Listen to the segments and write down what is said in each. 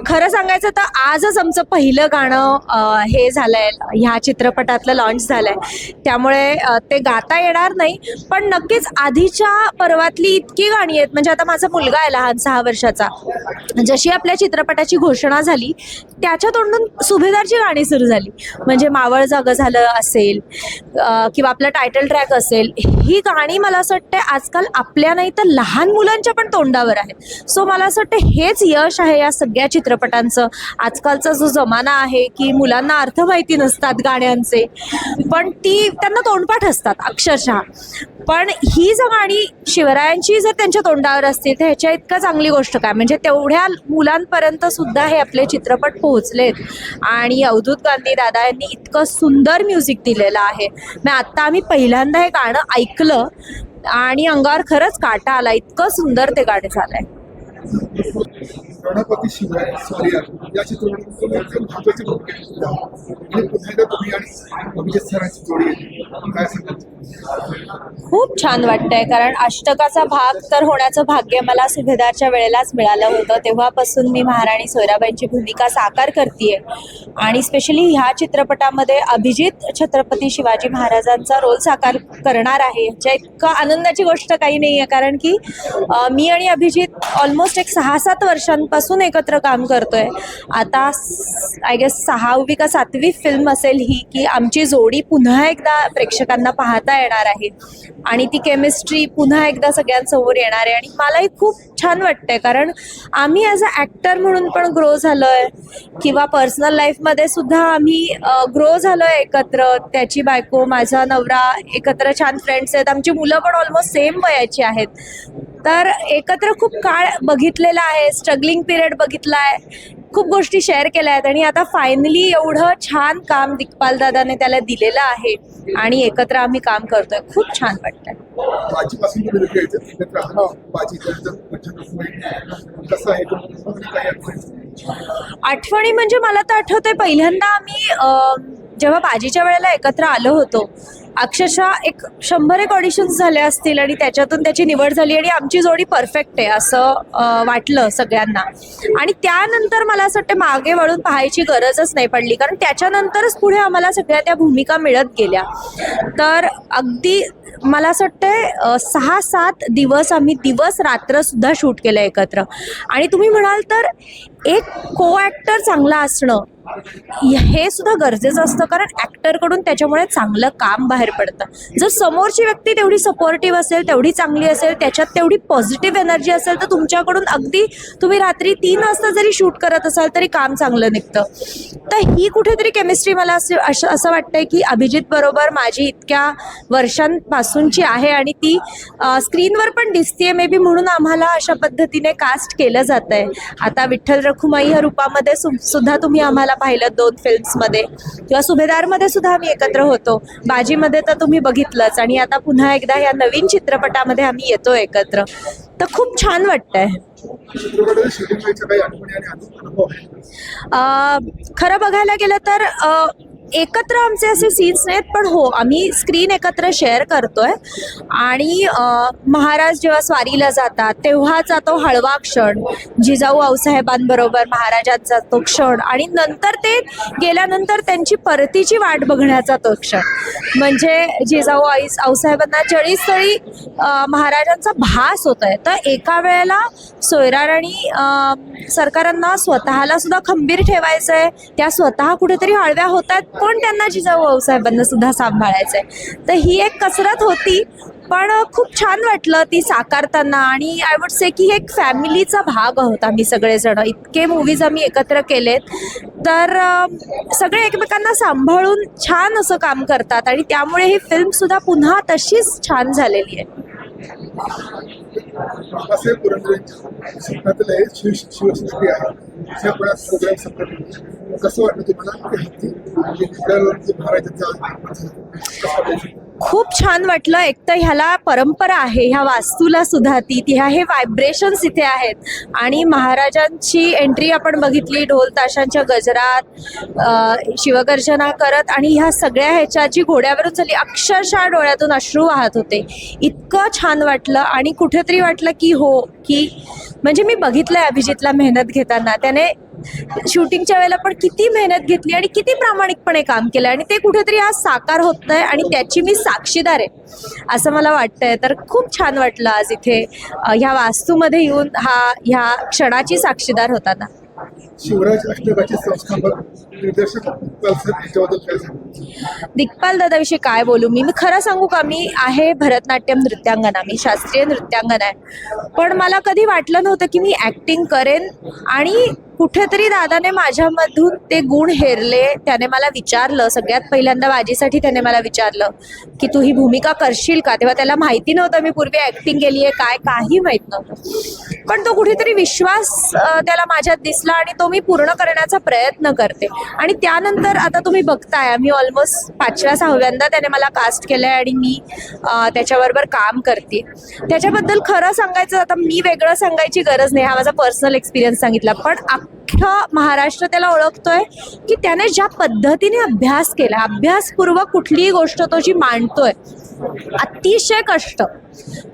खरं सांगायचं तर आजच आमचं पहिलं गाणं हे झालंय, ह्या चित्रपटातलं लॉन्च झालंय. त्यामुळे ते गाता येणार नाही, पण नक्कीच आधीच्या पर्वातली इतकी गाणी आहेत. म्हणजे आता माझा मुलगा आहे लहान 6 वर्षाचा, जशी आपल्या चित्रपटाची घोषणा झाली त्याच्या तोंडून सुभेदारची गाणी सुरू झाली. म्हणजे मावळ जागं झालं असेल किंवा आपलं टायटल ट्रॅक असेल, ही गाणी मला असं वाटतं आजकाल आपल्या नाही तर लहान मुलांच्या पण तोंडावर आहेत. सो मला असं वाटतं हेच यश आहे या सगळ्या चित्रपटांचं. आजकालचा जो जमाना आहे की मुलांना अर्थ माहिती नसतात गाण्यांचे, पण ती त्यांना तोंडपाठ असतात अक्षरशः. पण ही जर गाणी शिवरायांची जर त्यांच्या तोंडावर असतील तर ह्याच्या इतका चांगली गोष्ट काय. म्हणजे तेवढ्या मुलांपर्यंत सुद्धा हे आपले चित्रपट पोहोचलेत. आणि अवधूत गांधी दादा यांनी इतकं सुंदर म्युझिक दिलेलं आहे. मग आत्ता आम्ही पहिल्यांदा हे गाणं ऐकलं आणि अंगावर खरंच काटा आला, इतकं सुंदर ते गाणं झालंय. रणपती शिवाय स्वारियार या चित्रपटात महत्वाची भूमिका आणि पुन्हा एकदा तुम्ही आणि अभिजित सरांची जोडी आहे, काय सांगाल? खूप छान वाटतंय, कारण अष्टकाचा भाग तर होण्याचं भाग्य मला सुभेदारच्या वेळेलाच मिळालं होतं. तेव्हापासून मी महाराणी सोयराबाईंची भूमिका साकार करतेय आणि स्पेशली ह्या चित्रपटामध्ये अभिजित छत्रपती शिवाजी महाराजांचा रोल साकार करणार आहे. ह्याच्या इतका आनंदाची गोष्ट काही नाही आहे, कारण की मी आणि अभिजित ऑलमोस्ट एक 6-7 वर्षांपासून एकत्र काम करतोय. आता आय गेस 6वी का 7वी फिल्म असेल ही, की आमची जोडी पुन्हा एकदा प्रेक्षकांना पाहता येणार आहे आणि ती केमिस्ट्री पुन्हा एकदा सगळ्यांसमोर येणार आहे. आणि मलाही खूप छान वाटतंय, कारण आम्ही ॲज अ ॲक्टर म्हणून पण ग्रो झालोय किंवा पर्सनल लाईफमध्ये सुद्धा आम्ही ग्रो झालोय एकत्र. त्याची बायको, माझा नवरा, एकत्र छान फ्रेंड्स आहेत. आमची मुलं पण ऑलमोस्ट सेम वयाची आहेत. तर एकत्र खूप काळ बघितलेला आहे, स्ट्रगलिंग पिरियड बघितला आहे, खूप गोष्टी शेअर केल्या आहेत. आणि आता फायनली एवढं छान काम दिग्पाल दादाने त्याला दिलेलं आहे आणि एकत्र आम्ही काम करतोय. खूप छान वाटतंय. बाजीपासून तुम्ही लोक यायचं एकत्र आहा, बाजी कसं आहे काय आठवणी म्हणजे मला तर आठवतंय पहिल्यांदा आम्ही जेव्हा बाजीच्या वेळेला एकत्र आलो होतो, अक्षरशः 100 ऑडिशन्स झाले असतील आणि त्याच्यातून त्याची निवड झाली आणि आमची जोडी परफेक्ट आहे असं वाटलं सगळ्यांना. आणि त्यानंतर मला असं वाटतं मागे वळून पाहायची गरजच नाही पडली, कारण त्याच्यानंतरच पुढे आम्हाला सगळ्या त्या भूमिका मिळत गेल्या. तर अगदी मला असं वाटतंय 6-7 दिवस आम्ही दिवस रात्र सुद्धा शूट केलं एकत्र. आणि तुम्ही म्हणाल तर एक को ॲक्टर चांगला असणं हे सुद्धा गरजेचं असतं, कारण ॲक्टरकडून त्याच्यामुळे चांगलं काम बाहेर पडतं. जर समोरची व्यक्ती तेवढी सपोर्टिव्ह असेल, तेवढी चांगली असेल, त्याच्यात तेवढी पॉझिटिव्ह एनर्जी असेल, तर तुमच्याकडून अगदी तुम्ही रात्री 3 वाजता जरी शूट करत असाल तरी काम चांगलं निघतं. तर ही कुठेतरी केमिस्ट्री मला असं वाटतंय की अभिजित बरोबर माझी इतक्या वर्षांपासूनची आहे आणि ती स्क्रीनवर पण दिसतेय मे बी, म्हणून आम्हाला अशा पद्धतीने कास्ट केलं जात आहे. आता विठ्ठल रखुमाई ह्या रूपामध्ये सुद्धा तुम्ही आम्हाला पाहिलं 2 फिल्म्समध्ये, किंवा सुभेदारमध्ये सुद्धा आम्ही एकत्र होतो, बाजीमध्ये तर तुम्ही बघितलंच, आणि आता पुन्हा एकदा ह्या नवीन चित्रपटामध्ये आम्ही येतो एकत्र. तर खूप छान वाटतंय. खरं बघायला गेलं तर एकत्र आमचे असे सीन्स नाहीत, पण हो आम्ही स्क्रीन एकत्र शेअर करतोय. आणि महाराज जेव्हा स्वारीला जातात तेव्हाचा तो हळवा क्षण, जिजाऊ आऊसाहेबांबरोबर महाराजांचा तो क्षण, आणि नंतर ते गेल्यानंतर त्यांची परतीची वाट बघण्याचा तो क्षण, म्हणजे जिजाऊ आऊसाहेबांना जळीस्थळी महाराजांचा भास होत आहे. तर एका वेळेला सोयरार आणि सरकारांना स्वतःला सुद्धा खंबीर ठेवायचं आहे, त्या स्वतः कुठेतरी हळव्या होत आहेत, पण त्यांना जिजाऊ आऊसाहेबांना सुद्धा सांभाळायचं आहे. तर ही एक कसरत होती, पण खूप छान वाटलं ती साकारताना. आणि आय वुड से की एक फॅमिलीचा भाग आहोत आम्ही सगळेजण. इतके मूवीज आम्ही एकत्र केलेत, तर सगळे एकमेकांना सांभाळून छान असं काम करतात आणि त्यामुळे ही फिल्मसुद्धा पुन्हा तशीच छान झालेली आहे. बाबासाहेब पुरंदरेंच्या स्वप्नातलं हे शिवशक्ती आहे, कसं वाटतं तुम्हाला? खूप छान वाटलं. एक तर ह्याला परंपरा आहे, ह्या वास्तूला सुद्धा ती हे व्हायब्रेशन्स इथे आहेत. आणि महाराजांची एंट्री आपण बघितली, ढोल ताशांच्या गजरात शिवगर्जना करत, आणि ह्या सगळ्या ह्याच्या जी घोड्यावरून झाली, अक्षरशः डोळ्यातून अश्रू वाहत होते. इतकं छान वाटलं आणि कुठेतरी वाटलं की हो, की म्हणजे मी बघितलंय अभिजितला मेहनत घेताना. त्याने शूटिंगच्या वेळेला पण किती मेहनत घेतली आणि किती प्रामाणिकपणे काम केलं आणि ते कुठेतरी आज साकार होतंय आणि त्याची मी साक्षीदार आहे असं मला वाटतंय. तर खूप छान वाटलं आज इथे ह्या वास्तूमध्ये येऊन ह्या क्षणाची साक्षीदार होताना. शिवराज अष्टकाचे संस्थापक निर्देशक सर याच्याबद्दल काय सांगू? दिग्पाल दादाविषयी काय बोलू मी खरं सांगू का, मी आहे भरतनाट्यम नृत्यांगना, मी शास्त्रीय नृत्यांगना आहे. पण मला कधी वाटलं नव्हतं की मी ॲक्टिंग करेन आणि कुठेतरी दादाने माझ्यामधून ते गुण हेरले. त्याने मला विचारलं, सगळ्यात पहिल्यांदा बाजीसाठी त्याने मला विचारलं की तू ही भूमिका करशील का. तेव्हा त्याला माहिती नव्हतं मी पूर्वी ॲक्टिंग केली आहे काय, काही माहीत नव्हतं. पण तो कुठेतरी विश्वास त्याला माझ्यात दिसला आणि तो मी पूर्ण करण्याचा प्रयत्न करते. आणि त्यानंतर आता तुम्ही बघताय आम्ही ऑलमोस्ट 5व्या-6व्यांदा त्याने मला कास्ट केलं आहे आणि मी त्याच्याबरोबर काम करते. त्याच्याबद्दल खरं सांगायचं, आता मी वेगळं सांगायची गरज नाही, हा माझा पर्सनल एक्सपिरियन्स सांगितला. पण अख्खा महाराष्ट्र त्याला ओळखतोय की त्याने ज्या पद्धतीने अभ्यास केला, अभ्यासपूर्वक कुठलीही गोष्ट तो जी मांडतोय, अतिशय कष्ट.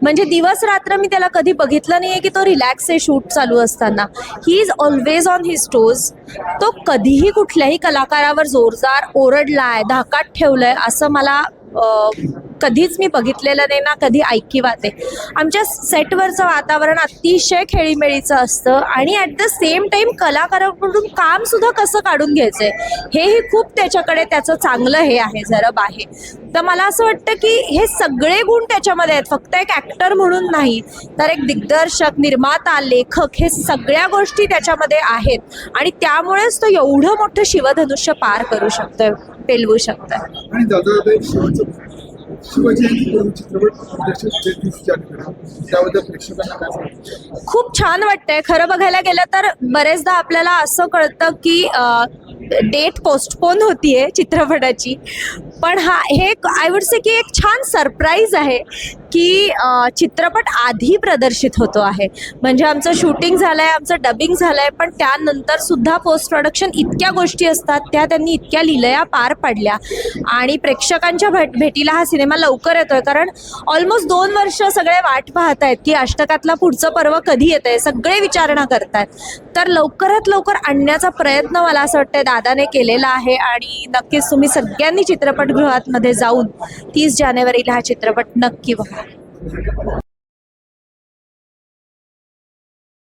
म्हणजे दिवस रात्र मी त्याला कधी बघितलं नाहीये की तो रिलॅक्स आहे शूट चालू असताना. He is always on his toes. तो कधीही कुठल्याही कलाकारावर जोरदार ओरडलाय, धाकात ठेवलंय असं मला कधीच मी बघितलेलं नाही ना कधी ऐकिवात आहे. आमच्या सेटवरचं वातावरण अतिशय खेळीमेळीचं असतं आणि ॲट द सेम टाईम कलाकाराकडून काम सुद्धा कसं काढून घ्यायचंय हेही खूप त्याच्याकडे त्याचं चांगलं हे आहे, जरब आहे. तर मला असं वाटतं की हे सगळे गुण त्याच्यामध्ये आहेत, फक्त एक ॲक्टर म्हणून नाही तर एक दिग्दर्शक, निर्माता, लेखक, हे सगळ्या गोष्टी त्याच्यामध्ये आहेत आणि त्यामुळेच तो एवढं मोठं शिवधनुष्य पार करू शकतोय, पेलवू शकतोय. आणि दादा एक शिवजयंती चित्रपट दिग्दर्शक 33 जानेवारी त्याबद्दल प्रेक्षकांना काय सांगू? खूप छान वाटतंय. खरं बघायला गेलं तर बरेचदा आपल्याला असं कळतं की डेट पोस्टपोन होतीये चित्रपटाची, पण हे आय वुड से की एक छान सरप्राईज आहे की चित्रपट आधी प्रदर्शित होतो आहे. म्हणजे आमचं शूटिंग झालं आहे, आमचं डबिंग झालं आहे, पण त्यानंतर सुद्धा पोस्ट प्रोडक्शन इतक्या गोष्टी असतात, त्या त्यांनी इतक्या लिलया पार पाडल्या आणि प्रेक्षकांच्या भेटीला हा सिनेमा लवकर येतोय. कारण ऑलमोस्ट 2 वर्ष सगळे वाट पाहत आहेत की अष्टकातला पुढचं पर्व कधी येतंय, सगळे विचारणा करतायत. तर लवकरात लवकर आणण्याचा प्रयत्न मला असं वाटतंय दादाने केलेला आहे आणि नक्कीच तुम्ही सगळ्यांनी चित्रपटगृहामध्ये जाऊन 30 जानेवारीला हा चित्रपट नक्की बघा.